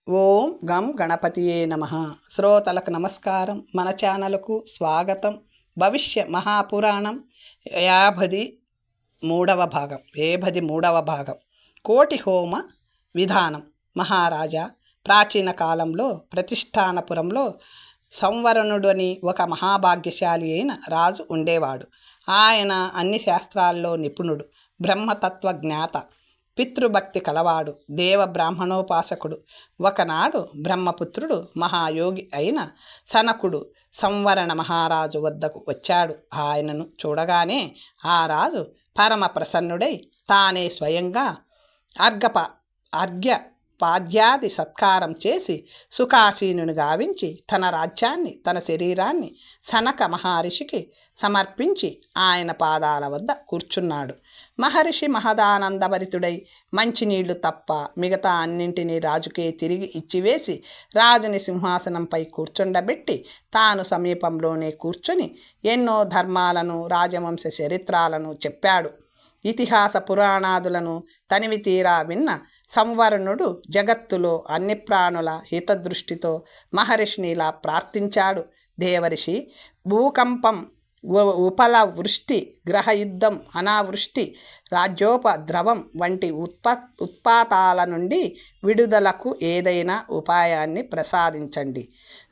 ఓం గం గణపతియే నమః. శ్రోతలకు నమస్కారం. మన ఛానల్కు స్వాగతం. భవిష్య మహాపురాణం 53వ భాగం కోటి హోమ విధానం. మహారాజా, ప్రాచీన కాలంలో ప్రతిష్టానపురంలో సంవరణుడని ఒక మహాభాగ్యశాలి అయిన రాజు ఉండేవాడు. ఆయన అన్ని శాస్త్రాల్లో నిపుణుడు, బ్రహ్మతత్వ జ్ఞాత, పితృభక్తి కలవాడు, దేవ బ్రాహ్మణోపాసకుడు. ఒకనాడు బ్రహ్మపుత్రుడు మహాయోగి అయిన సనకుడు సంవరణ మహారాజు వద్దకు వచ్చాడు. ఆయనను చూడగానే ఆ రాజు పరమ ప్రసన్నుడై తానే స్వయంగా అర్ఘ్యపాద్యాది సత్కారం చేసి సుఖాసీనుని గావించి తన రాజ్యాన్ని, తన శరీరాన్ని సనక మహర్షికి సమర్పించి ఆయన పాదాల వద్ద కూర్చున్నాడు. మహర్షి మహదానందభరితుడై మంచినీళ్లు తప్ప మిగతా అన్నింటినీ రాజుకే తిరిగి ఇచ్చివేసి రాజుని సింహాసనంపై కూర్చుండబెట్టి తాను సమీపంలోనే కూర్చుని ఎన్నో ధర్మాలను, రాజవంశ చరిత్రాలను చెప్పాడు. ఇతిహాస పురాణాదులను తనివి తీరా విన్న సంవరణుడు జగత్తులో అన్ని ప్రాణుల హితదృష్టితో మహర్షిని ఇలా ప్రార్థించాడు. దేవర్షి, భూకంపం, ఉపల వృష్టి, గ్రహయుద్ధం, అనావృష్టి, రాజ్యోపద్రవం వంటి ఉత్పాతాల నుండి విడుదలకు ఏదైనా ఉపాయాన్ని ప్రసాదించండి.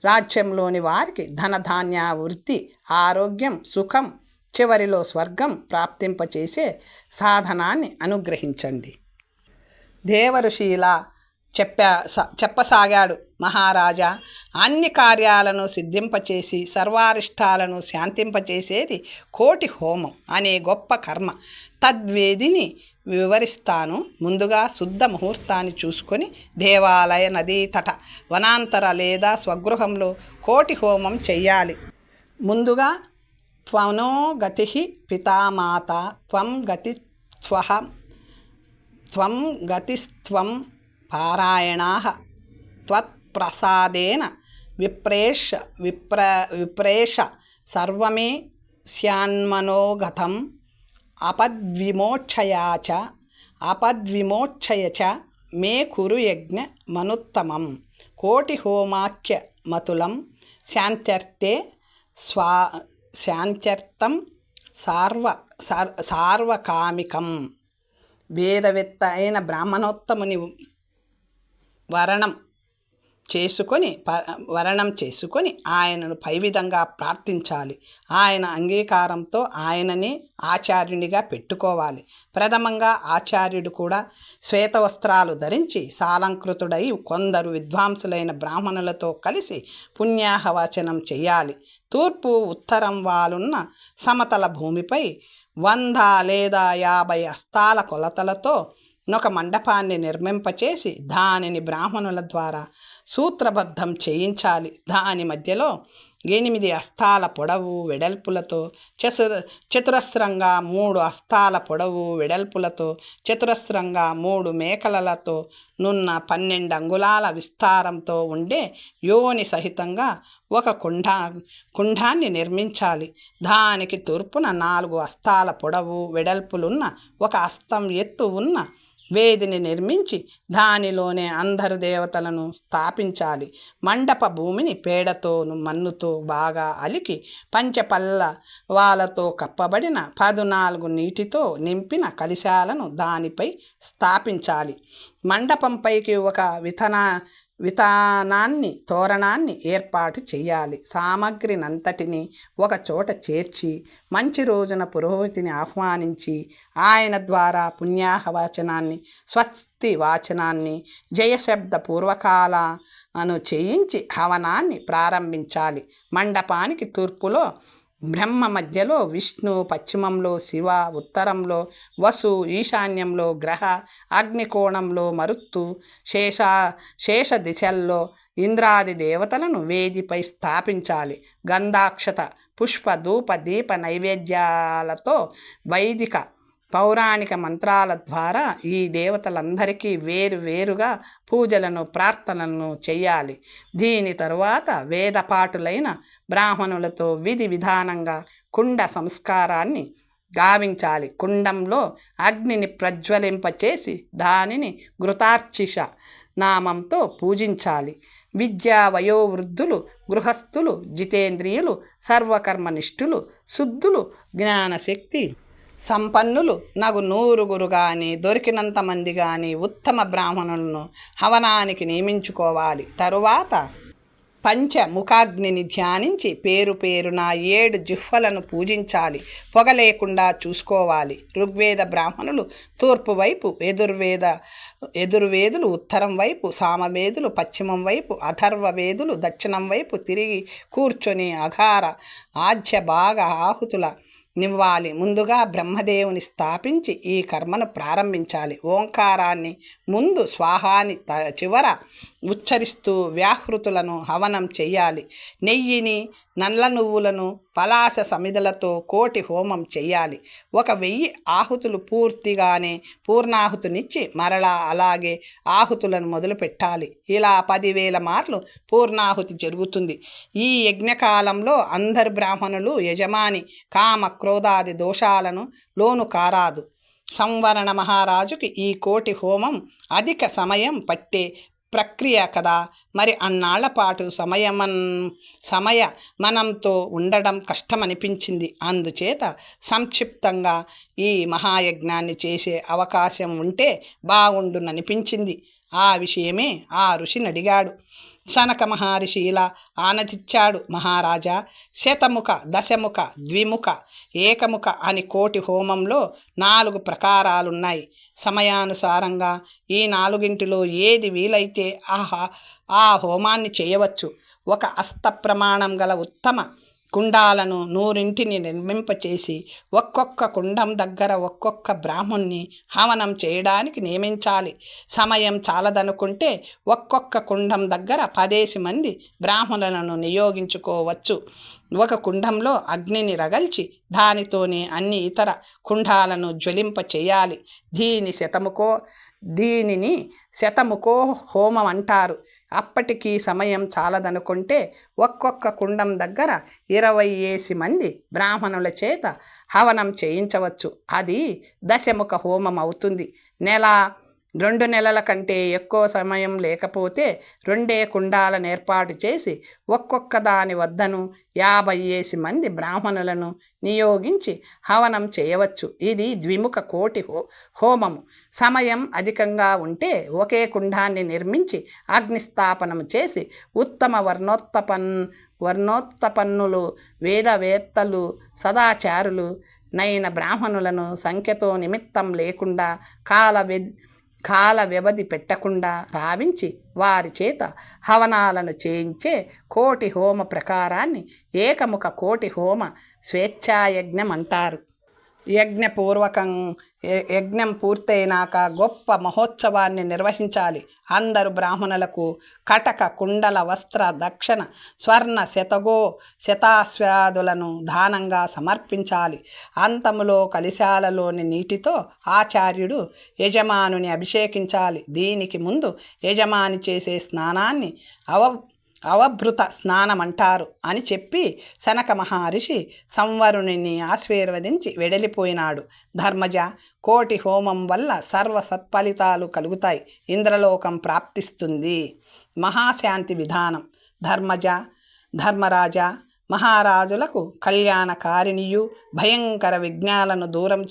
రాజ్యంలోని వారికి ధనధాన్యావృద్ధి, ఆరోగ్యం, సుఖం, చివరిలో స్వర్గం ప్రాప్తింపచేసే సాధనాన్ని అనుగ్రహించండి. దేవర్షి ఇలా చెప్పసాగాడు. మహారాజా, అన్ని కార్యాలను సిద్ధింపచేసి సర్వారిష్టాలను శాంతింపచేసేది కోటి హోమం అనే గొప్ప కర్మ. తద్వేదిని వివరిస్తాను. ముందుగా శుద్ధ ముహూర్తాన్ని చూసుకొని దేవాలయ, నదీ తట, వనాంతర లేదా స్వగృహంలో కోటి హోమం చెయ్యాలి. ముందుగా త్వనో గతి పితామాత, త్వం గతిస్త్వం పారాయణాః, త్వత్ప్రసాదేన విప్రేష సర్వమే స్యాన్మనోగతం, అపద్విమోక్షయ చ మే కురు యజ్ఞ మనుత్తమం. కోటి హోమాఖ్య మతులం శాంత్యర్థం సార్వకామికం. వేదవేత్త అయిన బ్రాహ్మణోత్తముని వరణం చేసుకొని ఆయనను పై విధంగా ప్రార్థించాలి. ఆయన అంగీకారంతో ఆయననే ఆచార్యునిగా పెట్టుకోవాలి. ప్రథమంగా ఆచార్యుడు కూడా శ్వేతవస్త్రాలు ధరించి సాలంకృతుడై కొందరు విద్వాంసులైన బ్రాహ్మణులతో కలిసి పుణ్యాహవచనం చెయ్యాలి. తూర్పు ఉత్తరం వాలున్న సమతల భూమిపై 100 లేదా 50 హస్తాల కొలతలతో ఒక మండపాన్ని నిర్మింపచేసి దానిని బ్రాహ్మణుల ద్వారా సూత్రబద్ధం చేయించాలి. దాని మధ్యలో 8 హస్తాల పొడవు వెడల్పులతో చతురస్రంగా 3 హస్తాల పొడవు వెడల్పులతో చతురస్రంగా 3 మేకలతో నున్న 12 అంగుళాల విస్తారంతో ఉండే యోని సహితంగా ఒక కుండాన్ని నిర్మించాలి. దానికి తూర్పున 4 హస్తాల పొడవు వెడల్పులున్న ఒక హస్తం ఎత్తు ఉన్న వేదిని నిర్మించి దానిలోనే అందరు దేవతలను స్థాపించాలి. మండప భూమిని పేడతో, మన్నుతో బాగా అలికి పంచపల్లవాలతో కప్పబడిన 14 నీటితో నింపిన కలశాలను దానిపై స్థాపించాలి. మండపంపైకి ఒక తోరణాన్ని ఏర్పాటు చేయాలి. సామగ్రినంతటిని ఒక చోట చేర్చి మంచి రోజున పురోహితుని ఆహ్వానించి ఆయన ద్వారా పుణ్యాహవచనాన్ని, స్వస్తి వాచనాన్ని, జయశబ్ద పూర్వకాలను చేయించి హవనాన్ని ప్రారంభించాలి. మండపానికి తూర్పులో బ్రహ్మ, మధ్యలో విష్ణు, పశ్చిమంలో శివ, ఉత్తరంలో వసు, ఈశాన్యంలో గ్రహ, అగ్నికోణంలో మరుత్తు, శేష దిశల్లో ఇంద్రాది దేవతలను వేదిపై స్థాపించాలి. గంధాక్షత, పుష్ప, ధూప, దీప నైవేద్యాలతో వైదిక పౌరాణిక మంత్రాల ద్వారా ఈ దేవతలందరికీ వేరువేరుగా పూజలను, ప్రార్థనలను చెయ్యాలి. దీని తరువాత వేదపాఠులైన బ్రాహ్మణులతో విధి విధానంగా కుండ సంస్కారాన్ని గావించాలి. కుండంలో అగ్నిని ప్రజ్వలింపచేసి దానిని ఘృతార్చిష నామంతో పూజించాలి. విద్యా వయోవృద్ధులు, గృహస్థులు, జితేంద్రియులు, సర్వకర్మనిష్ఠులు, శుద్ధులు, జ్ఞానశక్తి సంపన్నులు నగు 100 గాని దొరికినంత మంది గాని ఉత్తమ బ్రాహ్మణులను హవనానికి నియమించుకోవాలి. తరువాత పంచముఖాగ్నిని ధ్యానించి పేరు పేరున 7 జిహ్వలను పూజించాలి. పొగ లేకుండా చూసుకోవాలి. ఋగ్వేద బ్రాహ్మణులు తూర్పు వైపు, యజుర్వేదులు ఉత్తరం వైపు, సామవేదులు పశ్చిమం వైపు, అథర్వవేదులు దక్షిణం వైపు తిరిగి కూర్చొని అఘార ఆజ్య భాగ ఆహుతుల నివ్వాలి. ముందుగా బ్రహ్మదేవుని స్థాపించి ఈ కర్మను ప్రారంభించాలి. ఓంకారాన్ని ముందు, స్వాహాని చివర ఉచ్చరిస్తూ వ్యాహృతులను హవనం చెయ్యాలి. నెయ్యిని, నల్ల నువ్వులను, పలాస సమిదలతో కోటి హోమం చెయ్యాలి. 1000 ఆహుతులు పూర్తిగానే పూర్ణాహుతినిచ్చి మరలా అలాగే ఆహుతులను మొదలు పెట్టాలి. ఇలా 10,000 మార్లు పూర్ణాహుతి జరుగుతుంది. ఈ యజ్ఞకాలంలో అందరు బ్రాహ్మణులు యజమాని కామ క్రోధాది దోషాలను లోను కారాదు. సంవరణ మహారాజుకి ఈ కోటి హోమం అధిక సమయం పట్టే ప్రక్రియ కదా. మరి అన్నాళ్ల పాటు సమయమనంతో ఉండడం కష్టమనిపించింది. అందుచేత సంక్షిప్తంగా ఈ మహాయజ్ఞాన్ని చేసే అవకాశం ఉంటే బాగుండుననిపించింది. ఆ విషయమే ఆ ఋషిని అడిగాడు. సనక మహర్షి ఇలా ఆనతిచ్చాడు. మహారాజా, శతముఖ, దశముఖ, ద్విముఖ, ఏకముఖ అని కోటి హోమంలో 4 ప్రకారాలున్నాయి. సమయానుసారంగా ఈ 4ంటిలో ఏది వీలైతే ఆ హోమాన్ని చేయవచ్చు. ఒక అస్త ప్రమాణం గల ఉత్తమ కుండాలను 100ంటిని నిర్మింపచేసి ఒక్కొక్క కుండం దగ్గర ఒక్కొక్క బ్రాహ్మణ్ణి హవనం చేయడానికి నియమించాలి. సమయం చాలదనుకుంటే ఒక్కొక్క కుండం దగ్గర 10 మంది బ్రాహ్మణులను నియోగించుకోవచ్చు. ఒక కుండంలో అగ్నిని రగల్చి దానితోనే అన్ని ఇతర కుండాలను జ్వలింప చేయాలి. దీనిని శతముఖో హోమం అంటారు. అప్పటికి సమయం చాలదనుకుంటే ఒక్కొక్క కుండం దగ్గర 20 మంది బ్రాహ్మణుల చేత హవనం చేయించవచ్చు. అది దశముఖ హోమం అవుతుంది. 2 నెలల కంటే ఎక్కువ సమయం లేకపోతే 2 కుండాలను ఏర్పాటు చేసి ఒక్కొక్క దాని వద్దను 50 మంది బ్రాహ్మణులను నియోగించి హవనం చేయవచ్చు. ఇది ద్విముఖ కోటి హోమము. సమయం అధికంగా ఉంటే ఒకే కుండాన్ని నిర్మించి అగ్నిస్థాపనము చేసి ఉత్తమ వర్ణోత్తపన్నులు, వేదవేత్తలు, సదాచారులు నైన బ్రాహ్మణులను సంఖ్యతో నిమిత్తం లేకుండా కాల వ్యవధి పెట్టకుండా రావించి వారి చేత హవనాలను చేయించే కోటి హోమ ప్రకారాన్ని ఏకముఖ కోటి హోమ స్వేచ్ఛాయజ్ఞం అంటారు. యజ్ఞం పూర్తయినాక గొప్ప మహోత్సవాన్ని నిర్వహించాలి. అందరు బ్రాహ్మణులకు కటక, కుండల, వస్త్ర, దక్షిణ, స్వర్ణ, శతాశ్వాదులను దానంగా సమర్పించాలి. అంతములో కలశాలలోని నీటితో ఆచార్యుడు యజమానుని అభిషేకించాలి. దీనికి ముందు యజమాని చేసే స్నానాన్ని అవభృత స్నానమంటారు అని చెప్పి సనక మహర్షి సంవరుణిని ఆశీర్వదించి వెడలిపోయినాడు. ధర్మజ, కోటి హోమం వల్ల సర్వ సత్ఫలితాలు కలుగుతాయి. ఇంద్రలోకం ప్రాప్తిస్తుంది. మహాశాంతి విధానం. ధర్మరాజా, మహారాజులకు కళ్యాణకారిణియు భయంకర విఘ్నాలను దూరం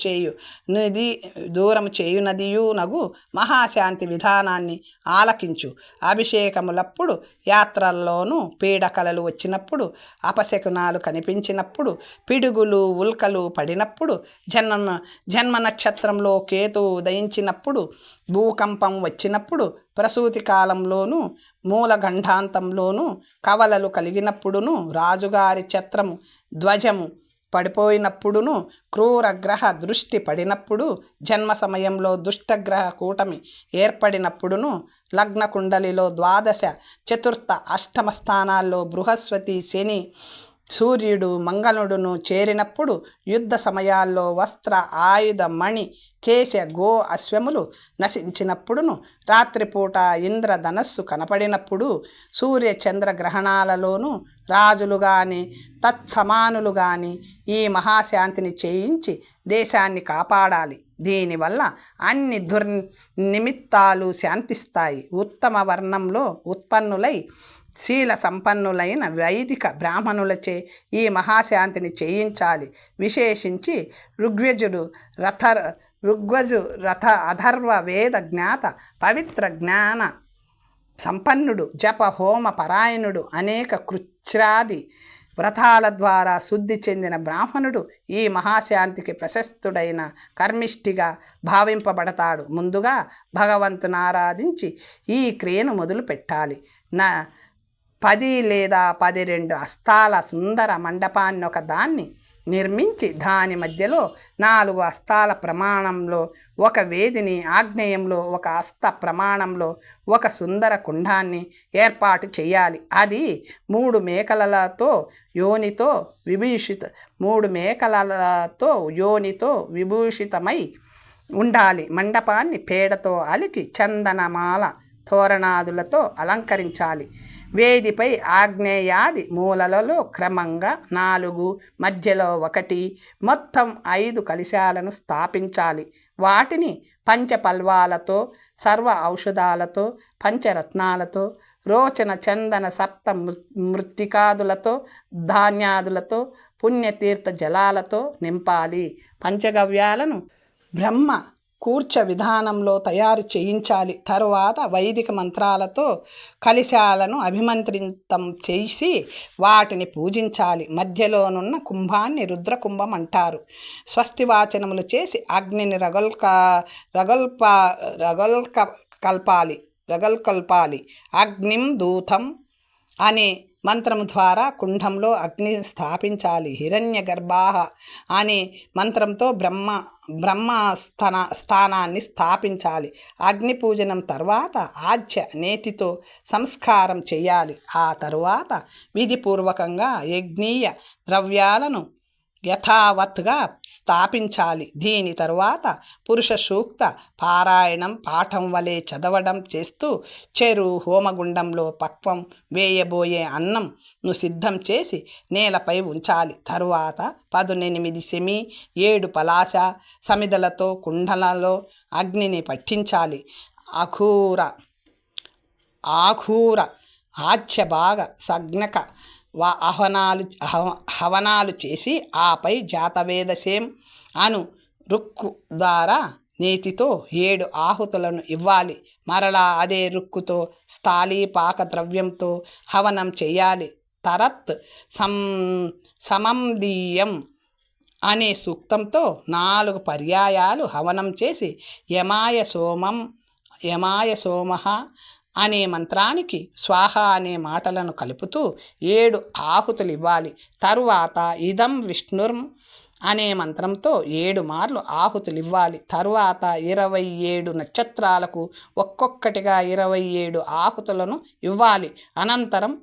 చేయునదియు నగు మహాశాంతి విధానాన్ని ఆలకించు. అభిషేకములప్పుడు, యాత్రల్లోనూ, పీడకలలు వచ్చినప్పుడు, అపశకునాలు కనిపించినప్పుడు, పిడుగులు ఉల్కలు పడినప్పుడు, జన్మ నక్షత్రంలో కేతువు ఉదయించినప్పుడు, భూకంపం వచ్చినప్పుడు, ప్రసూతి కాలంలోనూ, మూలగంఠాంతంలోనూ, కవలలు కలిగినప్పుడును, రాజుగారి ఛత్రము ధ్వజము పడిపోయినప్పుడును, క్రూర గ్రహ దృష్టి పడినప్పుడు, జన్మ సమయంలో దుష్టగ్రహ కూటమి ఏర్పడినప్పుడును, లగ్న కుండలిలో ద్వాదశ, చతుర్థ, అష్టమ స్థానాల్లో బృహస్పతి, శని, సూర్యుడు, మంగళుడును చేరినప్పుడు, యుద్ధ సమయాల్లో వస్త్ర, ఆయుధ, మణి, కేశ, గో, అశ్వములు నశించినప్పుడును, రాత్రిపూట ఇంద్రధనస్సు కనపడినప్పుడు, సూర్య చంద్ర గ్రహణాలలోనూ రాజులు గాని తత్సమానులు గాని ఈ మహాశాంతిని చేయించి దేశాన్ని కాపాడాలి. దీనివల్ల అన్ని దుర్నిమిత్తాలు శాంతిస్తాయి. ఉత్తమ వర్ణంలో ఉత్పన్నులై శీల సంపన్నులైన వైదిక బ్రాహ్మణులచే ఈ మహాశాంతిని చేయించాలి. విశేషించి ఋగ్వజు రథ అథర్వ వేద జ్ఞాత పవిత్ర జ్ఞాన సంపన్నుడు, జప హోమ పరాయణుడు, అనేక కృచ్ఛ్రాది వ్రతాల ద్వారా శుద్ధి చెందిన బ్రాహ్మణుడు ఈ మహాశాంతికి ప్రశస్తుడైన కర్మిష్ఠిగా భావింపబడతాడు. ముందుగా భగవంతుని ఆరాధించి ఈ క్రియను మొదలు పెట్టాలి. 10 లేదా 12 హస్తాల సుందర మండపాన్ని ఒక దాన్ని నిర్మించి దాని మధ్యలో 4 హస్తాల ప్రమాణంలో ఒక వేదిని, ఆగ్నేయంలో ఒక హస్త ప్రమాణంలో ఒక సుందర కుండాన్ని ఏర్పాటు చేయాలి. అది 3 మేకలతో యోనితో విభూషితమై ఉండాలి. మండపాన్ని పేడతో అలికి చందనమాల తోరణాదులతో అలంకరించాలి. వేదిపై ఆగ్నేయాది మూలలలో క్రమంగా 4, మధ్యలో 1, మొత్తం 5 కలశాలను స్థాపించాలి. వాటిని పంచపల్వాలతో, సర్వ ఔషధాలతో, పంచరత్నాలతో, రోచన చందన సప్త మృత్తికాదులతో, ధాన్యాదులతో, పుణ్యతీర్థ జలాలతో నింపాలి. పంచగవ్యాలను బ్రహ్మ కూర్చ విధానంలో తయారు చేయించాలి. తరువాత వైదిక మంత్రాలతో కలశాలను అభిమంత్రితం చేసి వాటిని పూజించాలి. మధ్యలోనున్న కుంభాన్ని రుద్రకుంభం అంటారు. స్వస్తివాచనములు చేసి అగ్నిని రగల్కల్పాలి. అగ్నిం దూతం అనే మంత్రము ద్వారా కుండంలో అగ్ని స్థాపించాలి. హిరణ్య గర్భాహ అనే మంత్రంతో స్థానాన్ని స్థాపించాలి. అగ్ని పూజనం తర్వాత ఆజ్య నేతితో సంస్కారం చేయాలి. ఆ తరువాత విధిపూర్వకంగా యజ్ఞీయ ద్రవ్యాలను యథావత్గా స్థాపించాలి. దీని తరువాత పురుష సూక్త పారాయణం పాఠం వలె చదవడం చేస్తూ చెరు హోమగుండంలో పక్వం వేయబోయే అన్నంను సిద్ధం చేసి నేలపై ఉంచాలి. తరువాత 18 సెమి 7 పలాస సమిదలతో కుండలలో అగ్నిని పట్టించాలి. ఆఘూర ఆచ్యభాగ సజ్ఞక హవనాలు చేసి ఆపై జాతవేదసేం అను రుక్కు ద్వారా నేతితో 7 ఆహుతులను ఇవ్వాలి. మరలా అదే రుక్కుతో స్థాళీపాక ద్రవ్యంతో హవనం చేయాలి. తరత్ సమందీయం అనే సూక్తంతో 4 పర్యాయాలు హవనం చేసి యమాయ సోమః అనే మంత్రానికి స్వాహ అనే మాటలను కలుపుతూ 7 ఆహుతులు ఇవ్వాలి. తరువాత ఇదం విష్ణుర్ం అనే మంత్రంతో 7 మార్లు ఆహుతులు ఇవ్వాలి. తరువాత 27 నక్షత్రాలకు ఒక్కొక్కటిగా 27 ఆహుతులను ఇవ్వాలి. అనంతరం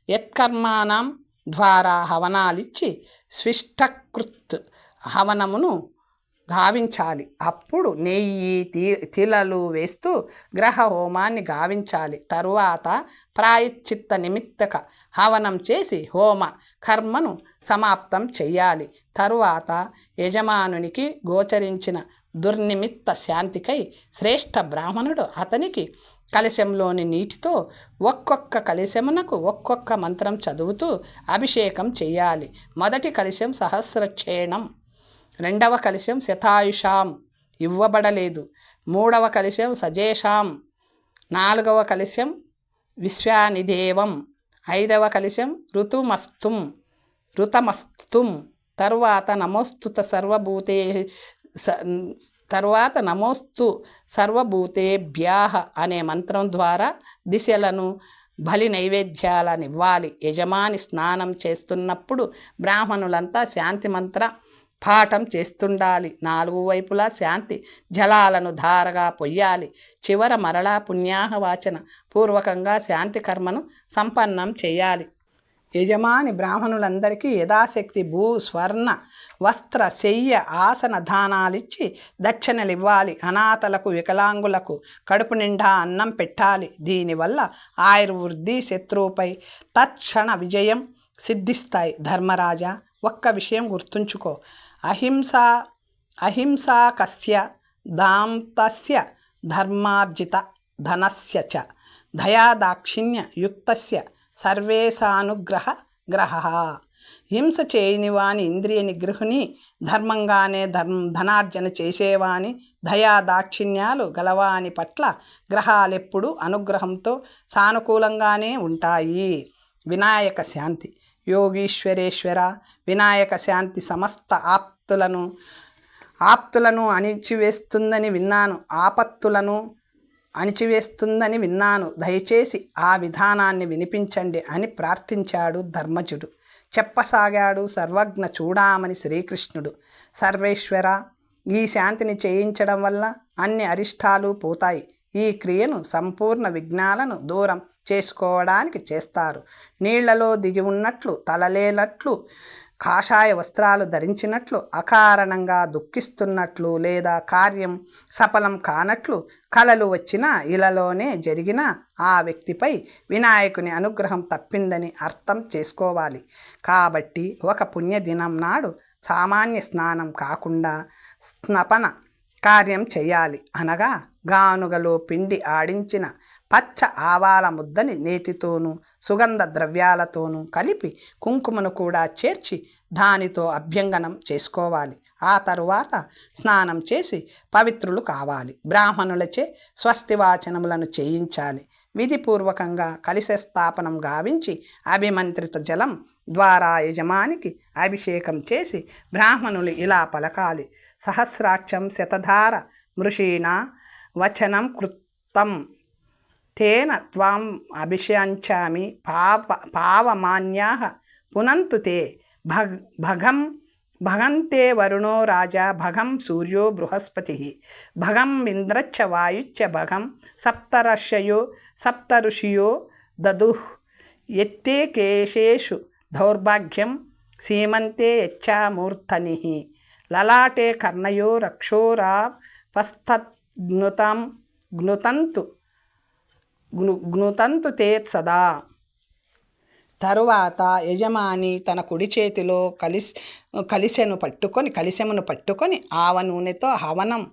యత్కర్మాణం ద్వారా హవనాలిచ్చి స్విష్టకృత్ హవనమును గావించాలి. అప్పుడు నెయ్యి తిలలు వేస్తూ గ్రహ హోమాన్ని గావించాలి. తరువాత ప్రాయశ్చిత్త నిమిత్తక హవనం చేసి హోమ కర్మను సమాప్తం చెయ్యాలి. తరువాత యజమానునికి గోచరించిన దుర్నిమిత్త శాంతికై శ్రేష్ఠ బ్రాహ్మణుడు అతనికి కలశంలోని నీటితో ఒక్కొక్క కలశమునకు ఒక్కొక్క మంత్రం చదువుతూ అభిషేకం చెయ్యాలి. మొదటి కలశం సహస్రక్షేణం, 2వ కలశం శతాయుషాం ఇవ్వబడలేదు, 3వ కలశం సజేషాం, 4వ కలశం విశ్వానిదేవం, 5వ కలశం ఋతమస్తుం, తరువాత నమోస్తు సర్వభూతేభ్యాః అనే మంత్రం ద్వారా దిశలను బలి నైవేద్యాలనివ్వాలి. యజమాని స్నానం చేస్తున్నప్పుడు బ్రాహ్మణులంతా శాంతి మంత్ర పాఠం చేస్తుండాలి. 4 వైపులా శాంతి జలాలను ధారగా పొయ్యాలి. చివర మరలా పుణ్యాహవాచన పూర్వకంగా శాంతి కర్మను సంపన్నం చేయాలి. యజమాని బ్రాహ్మణులందరికీ యథాశక్తి స్వర్ణ వస్త్ర శయ్య ఆసన దానాలిచ్చి దక్షిణలివ్వాలి. అనాథలకు వికలాంగులకు కడుపు నిండా అన్నం పెట్టాలి. దీనివల్ల ఆయుర్వృద్ధి, శత్రువుపై తత్క్షణ విజయం సిద్ధిస్తాయి. ధర్మరాజా, ఒక్క విషయం గుర్తుంచుకో. అహింస అహింసా కస్య దాంతస్య ధర్మార్జిత ధనస్య చ దయాదాక్షిణ్య యుక్తస్య సర్వేశానుగ్రహ గ్రహః. హింస చేయనివాని ఇంద్రియ నిగ్రహుని, ధర్మంగానే ధనార్జన చేసేవాని, దయాదాక్షిణ్యాలు గలవాని పట్ల గ్రహాలెప్పుడు అనుగ్రహంతో సానుకూలంగానే ఉంటాయి. వినాయక శాంతి. యోగీశ్వరేశ్వర వినాయక శాంతి సమస్త ఆప్తులను అణిచివేస్తుందని విన్నాను, ఆపత్తులను అణిచివేస్తుందని విన్నాను. దయచేసి ఆ విధానాన్ని వినిపించండి అని ప్రార్థించాడు ధర్మజుడు. చెప్పసాగాడు సర్వజ్ఞ చూడామని శ్రీకృష్ణుడు. సర్వేశ్వర, ఈ శాంతిని చేయించడం వల్ల అన్ని అరిష్టాలు పోతాయి. ఈ క్రియను సంపూర్ణ విఘ్నాలను దూరం చేసుకోవడానికి చేస్తారు. నీళ్లలో దిగి ఉన్నట్లు, తలలేనట్లు, కాషాయ వస్త్రాలు ధరించినట్లు, అకారణంగా దుఃఖిస్తున్నట్లు, లేదా కార్యం సఫలం కానట్లు కలలు వచ్చినా ఇలలోనే జరిగిన ఆ వ్యక్తిపై వినాయకుని అనుగ్రహం తప్పిందని అర్థం చేసుకోవాలి. కాబట్టి ఒక పుణ్యదినం నాడు సామాన్య స్నానం కాకుండా స్నపన కార్యం చేయాలి. అనగా గానుగలో పిండి ఆడించిన పచ్చ ఆవాల ముద్దని నేతితోనూ సుగంధ ద్రవ్యాలతోనూ కలిపి కుంకుమను కూడా చేర్చి దానితో అభ్యంగనం చేసుకోవాలి. ఆ తరువాత స్నానం చేసి పవిత్రులు కావాలి. బ్రాహ్మణులచే స్వస్తివాచనములను చేయించాలి. విధిపూర్వకంగా కలశ స్థాపనం గావించి అభిమంత్రిత జలం ద్వారా యజమానికి అభిషేకం చేసి బ్రాహ్మణులు ఇలా పలకాలి: సహస్రాక్షం శతధార మృషీణా వచనం కృతం తేన త్వాం అభిషంచామి పావమాన్యాః పునంతు తే భగంతే వరుణో రాజా భగం సూర్యో బృహస్పతిః భగం ఇంద్రచ్చ వాయుశ్చ భగం సప్త ఋషియో దదుః ఎత్తే కేశేషు దౌర్భాగ్యం సీమంతే యచ్చామూర్ధనిః లలాటే కర్ణయో రక్షోరాపస్థద్ఘ్నుతం ఘ్నుతంతు తే సదా. తరువాత యజమాని తన కుడి చేతిలో కలశమును పట్టుకొని ఆవ నూనెతో హవనం.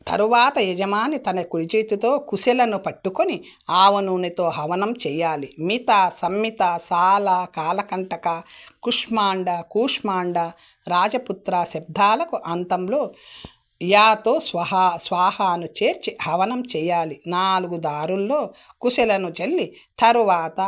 తరువాత యజమాని తన కుడి చేతితో కుశలను పట్టుకొని ఆవ నూనెతో హవనం చేయాలి. మిత, సంమిత, సాల, కాలకంటక, కూష్మాండ, రాజపుత్ర శబ్దాలకు అంతంలో యాతో స్వాహాను చేర్చి హవనం చేయాలి. 4 దారుల్లో కుశలను చల్లి తరువాత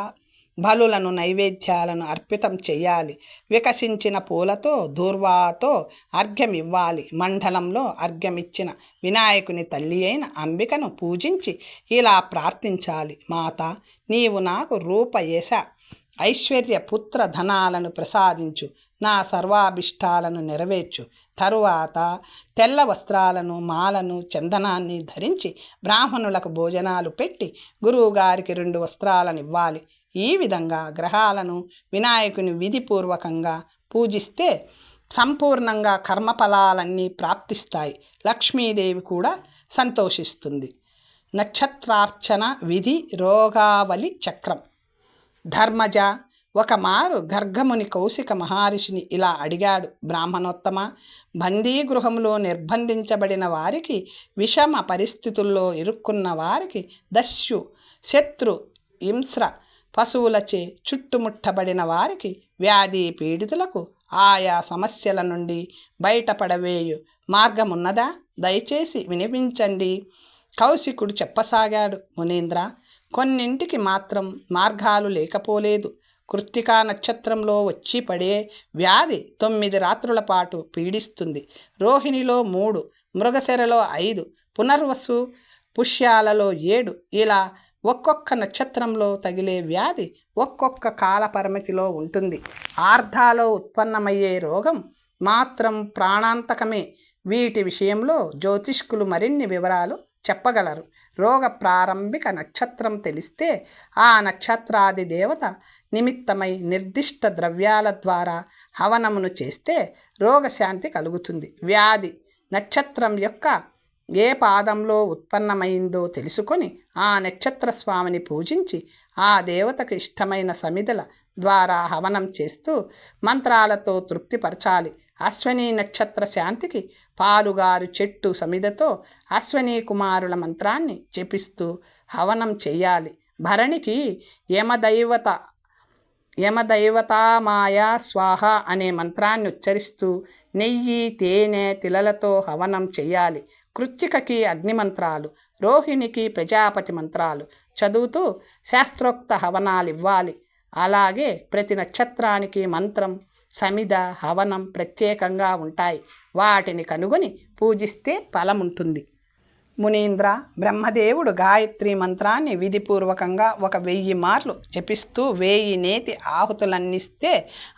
బలులను నైవేద్యాలను అర్పితం చేయాలి. వికసించిన పూలతో దూర్వాతో అర్ఘ్యం ఇవ్వాలి. మండలంలో అర్ఘ్యమిచ్చిన వినాయకుని తల్లి అయిన అంబికను పూజించి ఇలా ప్రార్థించాలి: మాత, నీవు నాకు రూపయశ ఐశ్వర్య పుత్ర ధనాలను ప్రసాదించు, నా సర్వాభిష్టాలను నెరవేర్చు. తరువాత తెల్ల వస్త్రాలను, మాలను, చందనాన్ని ధరించి బ్రాహ్మణులకు భోజనాలు పెట్టి గురువుగారికి 2 వస్త్రాలను ఇవ్వాలి. ఈ విధంగా గ్రహాలను వినాయకుని విధిపూర్వకంగా పూజిస్తే సంపూర్ణంగా కర్మఫలాలన్నీ ప్రాప్తిస్తాయి. లక్ష్మీదేవి కూడా సంతోషిస్తుంది. నక్షత్రార్చన విధి రోగావళి చక్రం. ధర్మజ, ఒకమారు గర్గముని కౌశిక మహర్షిని ఇలా అడిగాడు: బ్రాహ్మణోత్తమ, బందీగృహంలో నిర్బంధించబడిన వారికి, విషమ పరిస్థితుల్లో ఇరుక్కున్న వారికి, దస్యు, శత్రు, హింస్ర పశువులచే చుట్టుముట్టబడిన వారికి, వ్యాధి పీడితులకు ఆయా సమస్యల నుండి బయటపడవేయు మార్గమున్నదా? దయచేసి వినిపించండి. కౌశికుడు చెప్పసాగాడు: మునీంద్ర, కొన్నింటికి మాత్రం మార్గాలు లేకపోలేదు. కృత్తికా నక్షత్రంలో వచ్చి పడే వ్యాధి 9 రాత్రుల పాటు పీడిస్తుంది. రోహిణిలో 3, మృగశిరలో 5, పునర్వసు పుష్యాలలో 7, ఇలా ఒక్కొక్క నక్షత్రంలో తగిలే వ్యాధి ఒక్కొక్క కాల పరిమితిలో ఉంటుంది. ఆర్ధాలో ఉత్పన్నమయ్యే రోగం మాత్రం ప్రాణాంతకమే. వీటి విషయంలో జ్యోతిష్కులు మరిన్ని వివరాలు చెప్పగలరు. రోగ ప్రారంభిక నక్షత్రం తెలిస్తే ఆ నక్షత్రాది దేవత నిమిత్తమై నిర్దిష్ట ద్రవ్యాల ద్వారా హవనమును చేస్తే రోగశాంతి కలుగుతుంది. వ్యాధి నక్షత్రం యొక్క ఏ పాదంలో ఉత్పన్నమైందో తెలుసుకొని ఆ నక్షత్ర స్వామిని పూజించి ఆ దేవతకు ఇష్టమైన సమిధల ద్వారా హవనం చేస్తూ మంత్రాలతో తృప్తిపరచాలి. అశ్వనీ నక్షత్ర శాంతికి పాలుగారు చెట్టు సమిదతో అశ్వనీ కుమారుల మంత్రాన్ని జపిస్తూ హవనం చెయ్యాలి. భరణికి యమదైవతామాయ స్వాహ అనే మంత్రాన్ని ఉచ్చరిస్తూ నెయ్యి, తేనె, తిలలతో హవనం చెయ్యాలి. కృత్తికకి అగ్ని మంత్రాలు, రోహిణికి ప్రజాపతి మంత్రాలు చదువుతూ శాస్త్రోక్త హవనాలివ్వాలి. అలాగే ప్రతి నక్షత్రానికి మంత్రం, సమిద, హవనం ప్రత్యేకంగా ఉంటాయి. వాటిని కనుగొని పూజిస్తే ఫలముంటుంది. మునీంద్ర, బ్రహ్మదేవుడు గాయత్రి మంత్రాన్ని విధిపూర్వకంగా 1000 మార్లు జపిస్తూ 1000 నేతి ఆహుతులన్నిస్తే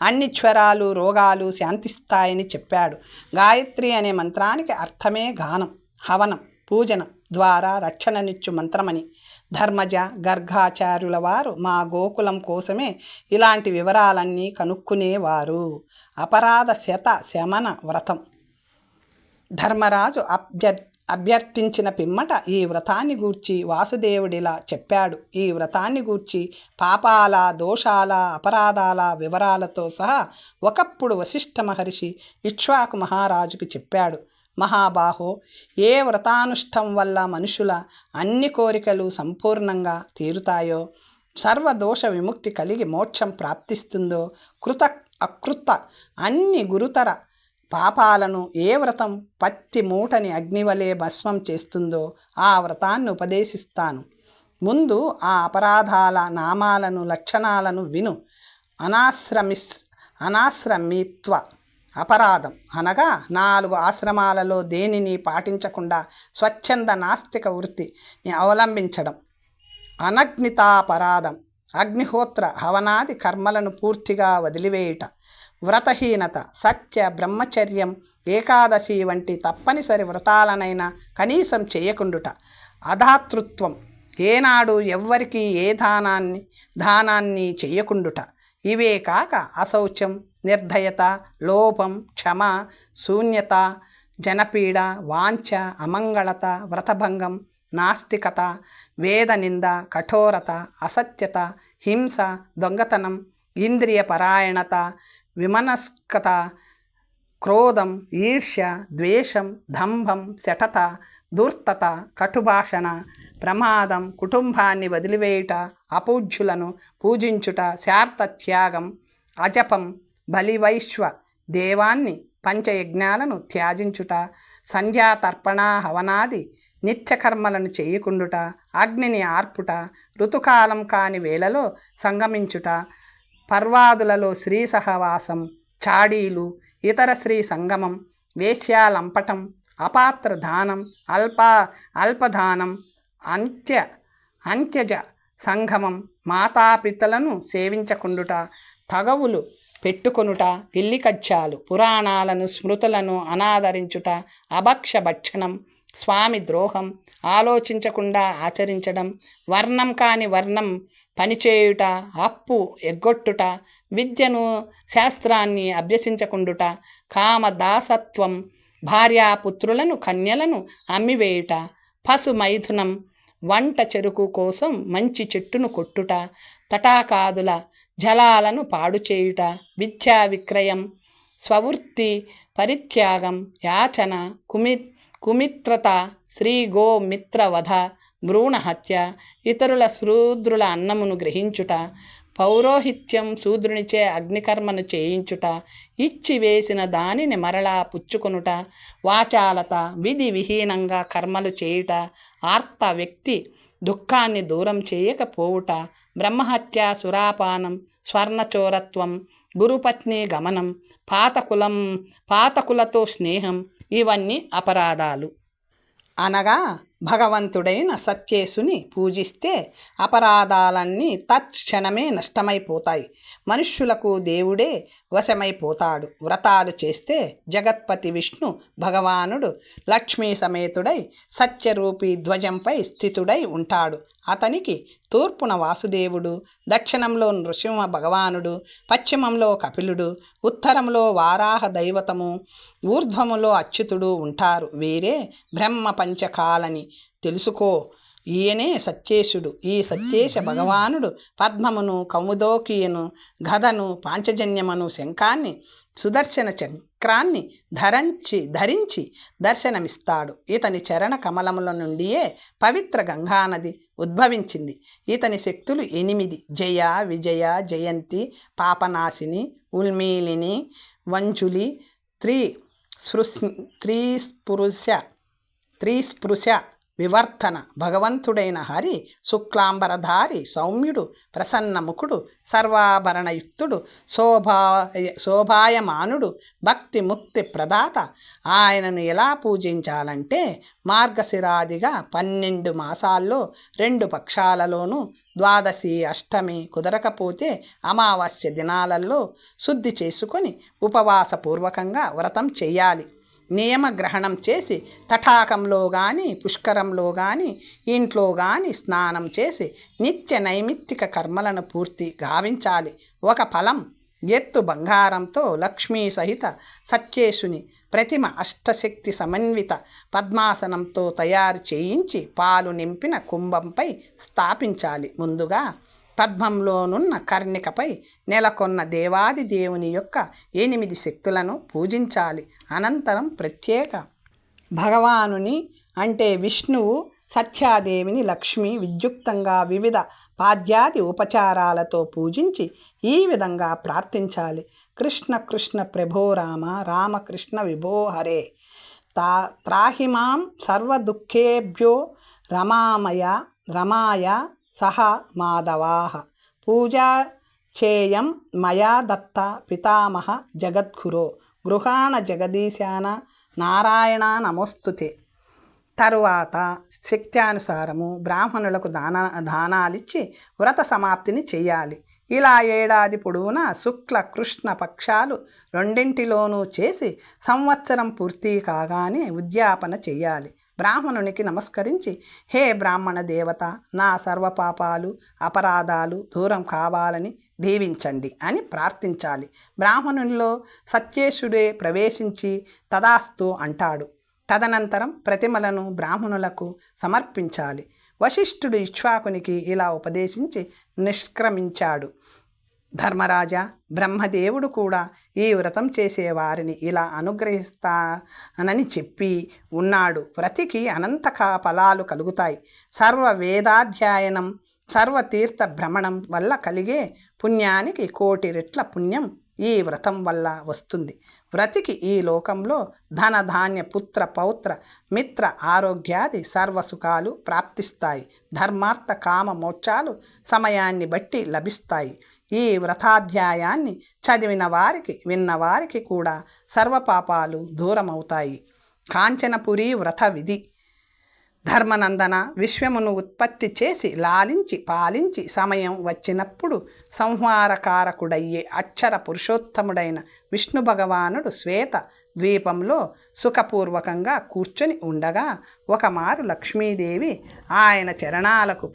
అన్ని జ్వరాలు, రోగాలు శాంతిస్తాయని చెప్పాడు. గాయత్రి అనే మంత్రానికి అర్థమే గానం, హవనం, పూజనం ద్వారా రక్షణనిచ్చు మంత్రమని. ధర్మజ, గర్గాచార్యుల వారు మా గోకులం కోసమే ఇలాంటి వివరాలన్నీ కనుక్కునేవారు. అపరాధ శత శమన వ్రతం. ధర్మరాజు అభ్యర్థించిన పిమ్మట ఈ వ్రతాన్ని గూర్చి వాసుదేవుడిలా చెప్పాడు. ఈ వ్రతాన్ని గూర్చి పాపాల, దోషాల, అపరాధాల వివరాలతో సహా ఒకప్పుడు వశిష్ఠ మహర్షి ఇక్ష్వాకు మహారాజుకు చెప్పాడు. మహాబాహో, ఏ వ్రతానుష్ఠం వల్ల మనుషుల అన్ని కోరికలు సంపూర్ణంగా తీరుతాయో, సర్వదోష విముక్తి కలిగి మోక్షం ప్రాప్తిస్తుందో, అకృత అన్ని గురుతర పాపాలను ఏ వ్రతం పత్తి మూటని అగ్నివలే భస్మం చేస్తుందో ఆ వ్రతాన్ని ఉపదేశిస్తాను. ముందు ఆ అపరాధాల నామాలను, లక్షణాలను విను. అనాశ్రమిత్వ అపరాధం అనగా 4 ఆశ్రమాలలో దేనిని పాటించకుండా స్వచ్ఛంద నాస్తిక వృత్తిని అవలంబించడం. అనగ్నితాపరాధం అగ్నిహోత్ర హవనాది కర్మలను పూర్తిగా వదిలివేయుట. వ్రతహీనత సత్య, బ్రహ్మచర్యం, ఏకాదశి వంటి తప్పనిసరి వ్రతాలనైనా కనీసం చేయకుండుట. అధాతృత్వం ఏనాడు ఎవ్వరికి ఏ దానాన్ని చెయ్యకుండుట. ఇవే కాక అశౌచం, నిర్దయత, లోపం, క్షమ, శూన్యత, జనపీడ, వాంఛ, అమంగళత, వ్రతభంగం, నాస్తికత, వేదనింద, కఠోరత, అసత్యత, హింస, దొంగతనం, ఇంద్రియ పరాయణత, విమనస్కత, క్రోధం, ఈర్ష్య, ద్వేషం, దంభం, శఠత, ధూర్తత, కటుభాషణ, ప్రమాదం, కుటుంబాన్ని వదిలివేయుట, అపూజ్యులను పూజించుట, శార్తత్యాగం, అజపం, బలివైశ్వ దేవాన్ని, పంచయజ్ఞాలను త్యాజించుట, సంధ్యాతర్పణ హవనాది నిత్యకర్మలను చేయకుండుట, అగ్నిని ఆర్పుట, ఋతుకాలం కాని వేళలో సంగమించుట, పర్వాదులలో స్త్రీ సహవాసం, చాడీలు, ఇతర స్త్రీ సంగమం, వేశ్యాలంపటం, అపాత్ర దానం, అల్పదానం, అంత్యజ సంగమం, మాతాపితలను సేవించకుండుట, తగవులు పెట్టుకొనుట, పిల్లికజ్జాలు, పురాణాలను, స్మృతులను అనాదరించుట, అభక్ష భక్షణం, స్వామి ద్రోహం, ఆలోచించకుండా ఆచరించడం, వర్ణం కాని వర్ణం పనిచేయుట, అప్పు ఎగ్గొట్టుట, విద్యను, శాస్త్రాన్ని అభ్యసించకుండుట, కామదాసత్వం, భార్యాపుత్రులను, కన్యలను అమ్మివేయుట, పశుమైథునం, వంట చెరుకు కోసం మంచి చెట్టును కొట్టుట, తటాకాదుల జలాలను పాడు చేయుట, విద్యా విక్రయం, స్వవృత్తి పరిత్యాగం, యాచన, కుమిత్రత, శ్రీ గోమిత్రవధ, భ్రూణహత్య, ఇతరుల శూద్రుల అన్నమును గ్రహించుట, పౌరోహిత్యం, శూద్రునిచే అగ్నికర్మను చేయించుట, ఇచ్చి వేసిన దానిని మరలా పుచ్చుకొనుట, వాచాలత, విధి విహీనంగా కర్మలు చేయుట, ఆర్త వ్యక్తి దుఃఖాన్ని దూరం చేయకపోవుట, బ్రహ్మహత్య, సురాపానం, స్వర్ణచోరత్వం, గురుపత్ని గమనం, పాతకులతో స్నేహం ఇవన్నీ అపరాధాలు. అనగా భగవంతుడైన సత్యేసుని పూజిస్తే అపరాధాలన్నీ తత్క్షణమే నష్టమైపోతాయి. మనుష్యులకు దేవుడే వశమైపోతాడు. వ్రతాలు చేస్తే జగత్పతి విష్ణు భగవానుడు లక్ష్మీ సమేతుడై సత్యరూపి ధ్వజంపై స్థితుడై ఉంటాడు. అతనికి తూర్పున వాసుదేవుడు, దక్షిణంలో నృసింహ భగవానుడు, పశ్చిమంలో కపిలుడు, ఉత్తరంలో వారాహ దైవతము, ఊర్ధ్వములో అచ్యుతుడు ఉంటారు. వీరే బ్రహ్మ పంచకాలని తెలుసుకో. ఈయనే సత్యేశుడు. ఈ సత్యేశ భగవానుడు పద్మమును, కౌముదోకియను, గదను, పాంచజన్యమును, శంఖాన్ని, సుదర్శన చక్రాన్ని ధరించి దర్శనమిస్తాడు. ఇతని చరణ కమలముల నుండియే పవిత్ర గంగానది ఉద్భవించింది. ఇతని శక్తులు 8: జయ, విజయ, జయంతి, పాపనాశిని, ఉల్మీలిని, వంచులి, త్రిస్పృశ వివర్తన. భగవంతుడైన హరి శుక్లాంబరధారి, సౌమ్యుడు, ప్రసన్నముఖుడు, సర్వాభరణయుక్తుడు, శోభాయమానుడు, భక్తి ముక్తి ప్రదాత. ఆయనను ఎలా పూజించాలంటే మార్గశిరాదిగా 12 మాసాల్లో 2 పక్షాలలోనూ ద్వాదశి, అష్టమి కుదరకపోతే అమావాస్య దినాలలో శుద్ధి చేసుకొని ఉపవాసపూర్వకంగా వ్రతం చెయ్యాలి. నియమగ్రహణం చేసి తటాకంలో కానీ పుష్కరంలో కానీ ఇంట్లో కానీ స్నానం చేసి నిత్య నైమిత్తిక కర్మలను పూర్తి గావించాలి. ఒక ఫలం ఎత్తు బంగారంతో లక్ష్మీ సహిత సత్యేశుని ప్రతిమ అష్టశక్తి సమన్విత పద్మాసనంతో తయారు చేయించి పాలు నింపిన కుంభంపై స్థాపించాలి. ముందుగా పద్మంలోనున్న కర్ణికపై నెలకొన్న దేవాది దేవుని యొక్క 8 శక్తులను పూజించాలి. అనంతరం ప్రత్యేక భగవానుని అంటే విష్ణువు, సత్యాదేవిని లక్ష్మి విద్యుక్తంగా వివిధ పాద్యాది ఉపచారాలతో పూజించి ఈ విధంగా ప్రార్థించాలి. కృష్ణ కృష్ణ ప్రభో రామ, రామకృష్ణ విభో హరే, త్రాహిమాం సర్వదుఃఖేభ్యో రమాయ సహ మాధవాః. పూజా చేయం మయా దత్త పితామహ జగద్గురో, గృహాణ జగదీశాన నారాయణ నమోస్తుతే. తరువాత శక్త్యానుసారము బ్రాహ్మణులకు దానాలిచ్చి వ్రత సమాప్తిని చెయ్యాలి. ఇలా ఏడాది పొడవునా శుక్ల కృష్ణ పక్షాలు రెండింటిలోనూ చేసి సంవత్సరం పూర్తి కాగానే ఉద్యాపన చెయ్యాలి. బ్రాహ్మణునికి నమస్కరించి, హే బ్రాహ్మణ దేవత, నా సర్వపాపాలు అపరాధాలు దూరం కావాలని దీవించండి అని ప్రార్థించాలి. బ్రాహ్మణుల్లో సత్యేశుడే ప్రవేశించి తదాస్తు అంటాడు. తదనంతరం ప్రతిమలను బ్రాహ్మణులకు సమర్పించాలి. వశిష్ఠుడు ఇక్ష్వాకునికి ఇలా ఉపదేశించి నిష్క్రమించాడు. ధర్మరాజా, బ్రహ్మదేవుడు కూడా ఈ వ్రతం చేసే వారిని ఇలా అనుగ్రహిస్తానని చెప్పి ఉన్నాడు. వ్రతికి అనంత ఫలాలు కలుగుతాయి. సర్వ వేదాధ్యయనం, సర్వతీర్థ భ్రమణం వల్ల కలిగే పుణ్యానికి 1,000,000 రెట్ల పుణ్యం ఈ వ్రతం వల్ల వస్తుంది. వ్రతికి ఈ లోకంలో ధన ధాన్య పుత్ర పౌత్ర మిత్ర ఆరోగ్యాది సర్వసుఖాలు ప్రాప్తిస్తాయి. ధర్మార్థ కామ మోక్షాలు సమయాన్ని బట్టి లభిస్తాయి. ఈ వ్రతాధ్యాయాన్ని చదివిన వారికి విన్నవారికి కూడా సర్వపాపాలు దూరమవుతాయి. కాంచనపురి వ్రత విధి. ధర్మనందన, విశ్వమును ఉత్పత్తి చేసి లాలించి పాలించి సమయం వచ్చినప్పుడు సంహారకారకుడయ్యే అక్షర పురుషోత్తముడైన విష్ణు భగవానుడు శ్వేత ద్వీపంలో సుఖపూర్వకంగా కూర్చొని ఉండగా ఒకమారు లక్ష్మీదేవి ఆయన చరణాలకు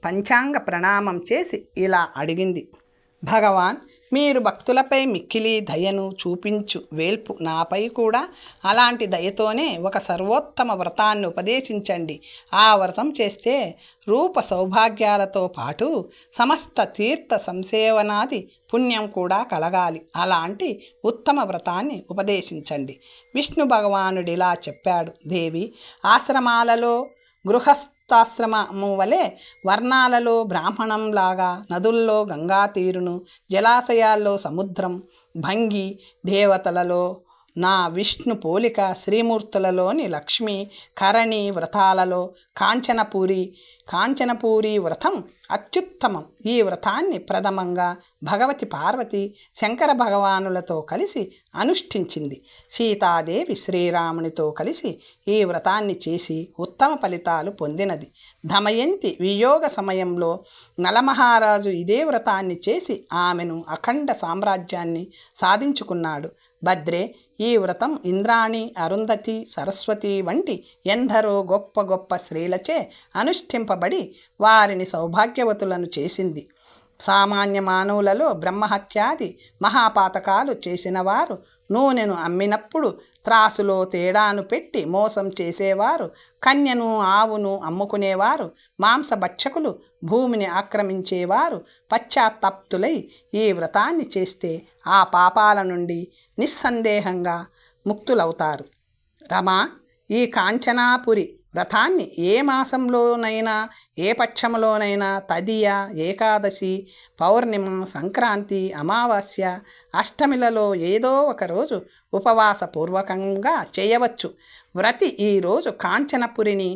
పంచాంగ ప్రణామం చేసి ఇలా అడిగింది. భగవాన్, మీరు భక్తులపై మిక్కిలి దయను చూపించు వేల్పు నాపై కూడా అలాంటి దయతోనే ఒక సర్వోత్తమ వ్రతాన్ని ఉపదేశించండి. ఆ వ్రతం చేస్తే రూప సౌభాగ్యాలతో పాటు సమస్త తీర్థ సంసేవనాది పుణ్యం కూడా కలగాలి. అలాంటి ఉత్తమ వ్రతాన్ని ఉపదేశించండి. విష్ణు భగవానుడిలా చెప్పాడు. దేవి, ఆశ్రమాలలో గృహస్థాశ్రమము వలె వర్ణాలలో బ్రాహ్మణంలాగా, నదుల్లో గంగా తీరును, జలాశయాల్లో సముద్రం, భంగి దేవతలలో నా విష్ణు పోలిక, శ్రీమూర్తులలోని లక్ష్మి, కరణి వ్రతాలలో కాంచనపూరి వ్రతం అత్యుత్తమం. ఈ వ్రతాన్ని ప్రథమంగా భగవతి పార్వతి శంకర భగవానులతో కలిసి అనుష్ఠించింది. సీతాదేవి శ్రీరామునితో కలిసి ఈ వ్రతాన్ని చేసి ఉత్తమ ఫలితాలు పొందినది. దమయంతి వియోగ సమయంలో నలమహారాజు ఇదే వ్రతాన్ని చేసి ఆమెను అఖండ సామ్రాజ్యాన్ని సాధించుకున్నాడు. భద్రే, ఈ వ్రతం ఇంద్రాణి, అరుంధతి, సరస్వతి వంటి ఎందరో గొప్ప గొప్ప స్త్రీలచే అనుష్ఠింపబడి వారిని సౌభాగ్యవతులను చేసింది. సామాన్య మానవులలో బ్రహ్మహత్యాది మహాపాతకాలు చేసిన వారు నూనెను అమ్మినప్పుడు త్రాసులో తేడాను పెట్టి మోసం చేసేవారు, కన్యను ఆవును అమ్ముకునేవారు, మాంసభక్షకులు, భూమిని ఆక్రమించేవారు పశ్చాత్తప్తులై ఈ వ్రతాన్ని చేస్తే ఆ పాపాల నుండి నిస్సందేహంగా ముక్తులవుతారు. రమా, ఈ కాంచనాపురి వ్రతాన్ని ఏ మాసంలోనైనా ఏ పక్షంలోనైనా తదియ, ఏకాదశి, పౌర్ణిమ, సంక్రాంతి, అమావాస్య, అష్టమిలలో ఏదో ఒకరోజు ఉపవాసపూర్వకంగా చేయవచ్చు. వ్రతి ఈరోజు కాంచనపురిని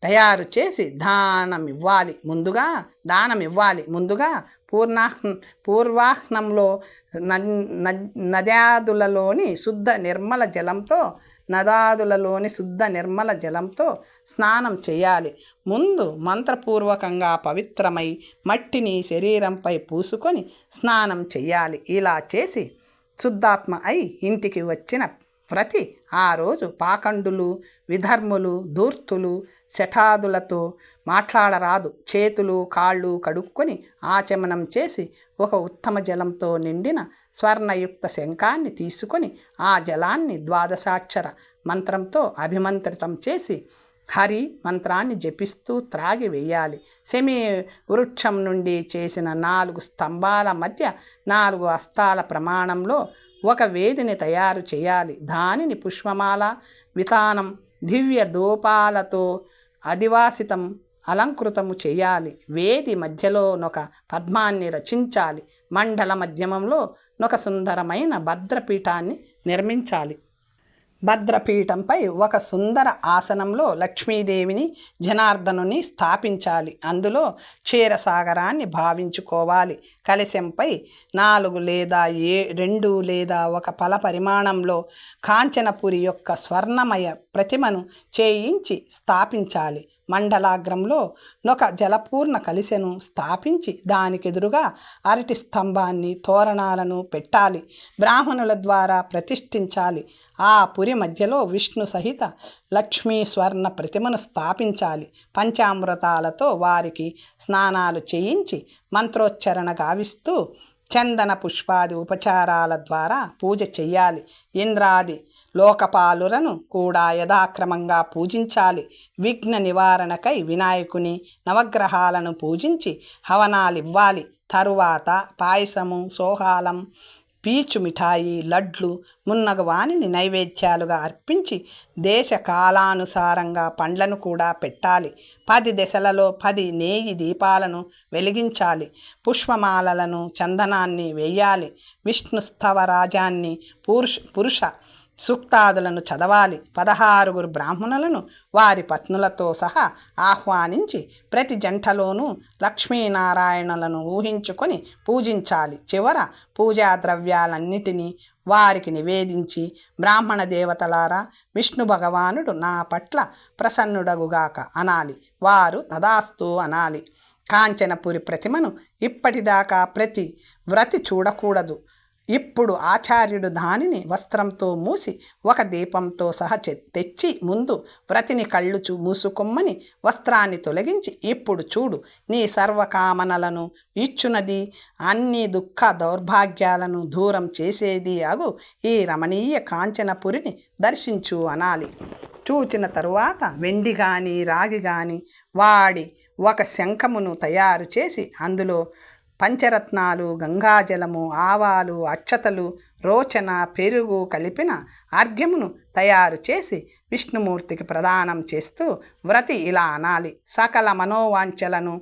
తయారు చేసి దానమివ్వాలి. ముందుగా పూర్వాహ్నంలో నదాదులలోని శుద్ధ నిర్మల జలంతో స్నానం చేయాలి. ముందు మంత్రపూర్వకంగా పవిత్రమై మట్టిని శరీరంపై పూసుకొని స్నానం చేయాలి. ఇలా చేసి శుద్ధాత్మ అయి ఇంటికి వచ్చిన వ్రతి ఆ రోజు పాఖండులు, విధర్ములు, ధూర్తులు, శఠాదులతో మాట్లాడరాదు. చేతులు కాళ్ళు కడుక్కొని ఆచమనం చేసి ఒక ఉత్తమ జలంతో నిండిన స్వర్ణయుక్త శంఖాన్ని తీసుకొని ఆ జలాన్ని ద్వాదశాక్షర మంత్రంతో అభిమంత్రితం చేసి హరి మంత్రాన్ని జపిస్తూ త్రాగి వేయాలి. శమీ వృక్షం నుండి చేసిన 4 స్తంభాల మధ్య 4 హస్తాల ప్రమాణంలో ఒక వేదిని తయారు చేయాలి. దానిని పుష్పమాల, వితానం, దివ్య దూపాలతో అధివాసితం అలంకృతము చేయాలి. వేది మధ్యలో నొక పద్మాన్ని రచించాలి. మండల మధ్యమంలో నొక సుందరమైన భద్రపీఠాన్ని నిర్మించాలి. భద్రపీఠంపై ఒక సుందర ఆసనంలో లక్ష్మీదేవిని, జనార్దనుని స్థాపించాలి. అందులో క్షీరసాగరాన్ని భావించుకోవాలి. కలశంపై 4 లేదా 2 లేదా ఒక ఫల పరిమాణంలో కాంచనపురి యొక్క స్వర్ణమయ ప్రతిమను చేయించి స్థాపించాలి. మండలాగ్రంలో నొక జలపూర్ణ కలిశను స్థాపించి దానికెదురుగా అరటి స్తంభాన్ని, తోరణాలను పెట్టాలి. బ్రాహ్మణుల ద్వారా ప్రతిష్ఠించాలి. ఆ పురి మధ్యలో విష్ణు సహిత లక్ష్మీ స్వర్ణ ప్రతిమను స్థాపించాలి. పంచామృతాలతో వారికి స్నానాలు చేయించి మంత్రోచ్చరణ గావిస్తూ చందన పుష్పాది ఉపచారాల ద్వారా పూజ చెయ్యాలి. ఇంద్రాది లోకపాలులను కూడా యథాక్రమంగా పూజించాలి. విఘ్న నివారణకై వినాయకుని, నవగ్రహాలను పూజించి హవనాలివ్వాలి. తరువాత పాయసము, సోహాలం, పీచు మిఠాయి, లడ్లు మున్నగు వానిని నైవేద్యాలుగా అర్పించి దేశ కాలానుసారంగా పండ్లను కూడా పెట్టాలి. 10 దశలలో 10 నేయి దీపాలను వెలిగించాలి. పుష్పమాలలను, చందనాన్ని వేయాలి. విష్ణుస్తవరాజాన్ని, పురుష సూక్తాదులను చదవాలి. 16 బ్రాహ్మణులను వారి పత్నులతో సహా ఆహ్వానించి ప్రతి జంటలోనూ లక్ష్మీనారాయణులను ఊహించుకొని పూజించాలి. చివర పూజా ద్రవ్యాలన్నిటినీ వారికి నివేదించి బ్రాహ్మణ దేవతలారా, విష్ణు భగవానుడు నా పట్ల ప్రసన్నుడగుగాక అనాలి. వారు తదాస్తు అనాలి. కాంచనపురి ప్రతిమను ఇప్పటిదాకా ప్రతి వ్రతి చూడకూడదు. ఇప్పుడు ఆచార్యుడు దానిని వస్త్రంతో మూసి ఒక దీపంతో సహా తెచ్చి ముందు వ్రతిని కళ్ళు మూసుకొమ్మని వస్త్రాన్ని తొలగించి, ఇప్పుడు చూడు, నీ సర్వకామనలను ఇచ్చునది, అన్ని దుఃఖ దౌర్భాగ్యాలను దూరం చేసేది అగు ఈ రమణీయ కాంచనపురిని దర్శించు అనాలి. చూచిన తరువాత వెండి కానీ రాగి కానీ వాడి ఒక శంఖమును తయారు చేసి అందులో పంచరత్నాలు, గంగాజలము, ఆవాలు, అక్షతలు, రోచన, పెరుగు కలిపిన అర్ఘ్యమును తయారు చేసి విష్ణుమూర్తికి ప్రదానం చేస్తూ వ్రతి ఇలా అనాలి. సకల మనోవాంఛలను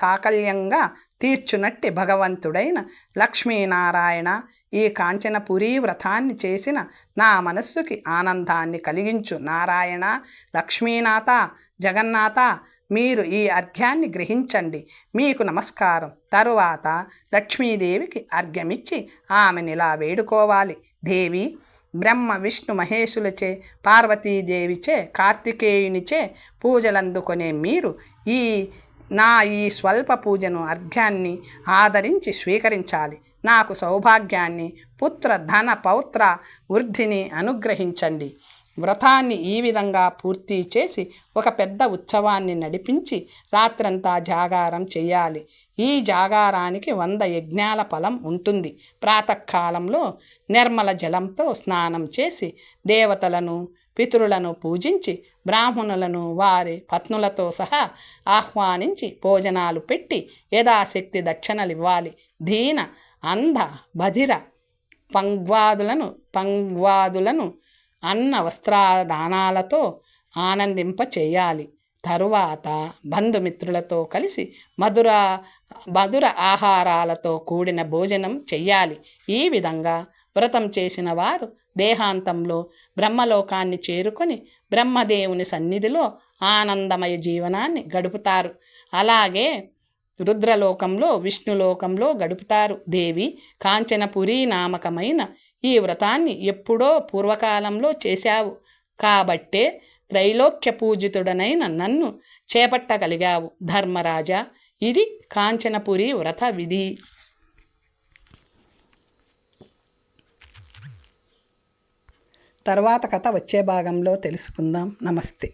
సాకల్యంగా తీర్చునట్టి భగవంతుడైన లక్ష్మీనారాయణ, ఈ కాంచనపురీ వ్రతాన్ని చేసిన నా మనస్సుకి ఆనందాన్ని కలిగించు. నారాయణ, లక్ష్మీనాథ, జగన్నాథ, మీరు ఈ అర్ఘ్యాన్ని గ్రహించండి. మీకు నమస్కారం. తరువాత లక్ష్మీదేవికి అర్ఘ్యమిచ్చి ఆమెనిలా వేడుకోవాలి. దేవి, బ్రహ్మ విష్ణు మహేశులచే, పార్వతీదేవిచే, కార్తికేయునిచే పూజలందుకొనే మీరు ఈ స్వల్ప పూజను, అర్ఘ్యాన్ని ఆదరించి స్వీకరించాలి. నాకు సౌభాగ్యాన్ని, పుత్ర ధన పౌత్ర వృద్ధిని అనుగ్రహించండి. వ్రతాన్ని ఈ విధంగా పూర్తి చేసి ఒక పెద్ద ఉత్సవాన్ని నడిపించి రాత్రంతా జాగారం చేయాలి. ఈ జాగారానికి 100 యజ్ఞాల ఫలం ఉంటుంది. ప్రాతకాలంలో నిర్మల జలంతో స్నానం చేసి దేవతలను పితరులను పూజించి బ్రాహ్మణులను వారి పత్నులతో సహా ఆహ్వానించి భోజనాలు పెట్టి యథాశక్తి దక్షిణలివ్వాలి. దీన అంధ బధిర పంగ్వాదులను అన్న వస్త్రదానాలతో ఆనందింపచేయాలి. తరువాత బంధుమిత్రులతో కలిసి మధుర ఆహారాలతో కూడిన భోజనం చెయ్యాలి. ఈ విధంగా వ్రతం చేసిన వారు దేహాంతంలో బ్రహ్మలోకాన్ని చేరుకొని బ్రహ్మదేవుని సన్నిధిలో ఆనందమయ జీవనాన్ని గడుపుతారు. అలాగే రుద్రలోకంలో విష్ణులోకంలో గడుపుతారు. దేవి కాంచనపురి నామకమైన ఈ వ్రతాన్ని ఎప్పుడో పూర్వకాలంలో చేశావు కాబట్టే త్రైలోక్య పూజితుడనైన నన్ను చేపట్టగలిగావు ధర్మరాజా. ఇది కాంచనపురి వ్రత విధి. తర్వాత కథ వచ్చే భాగంలో తెలుసుకుందాం. నమస్తే.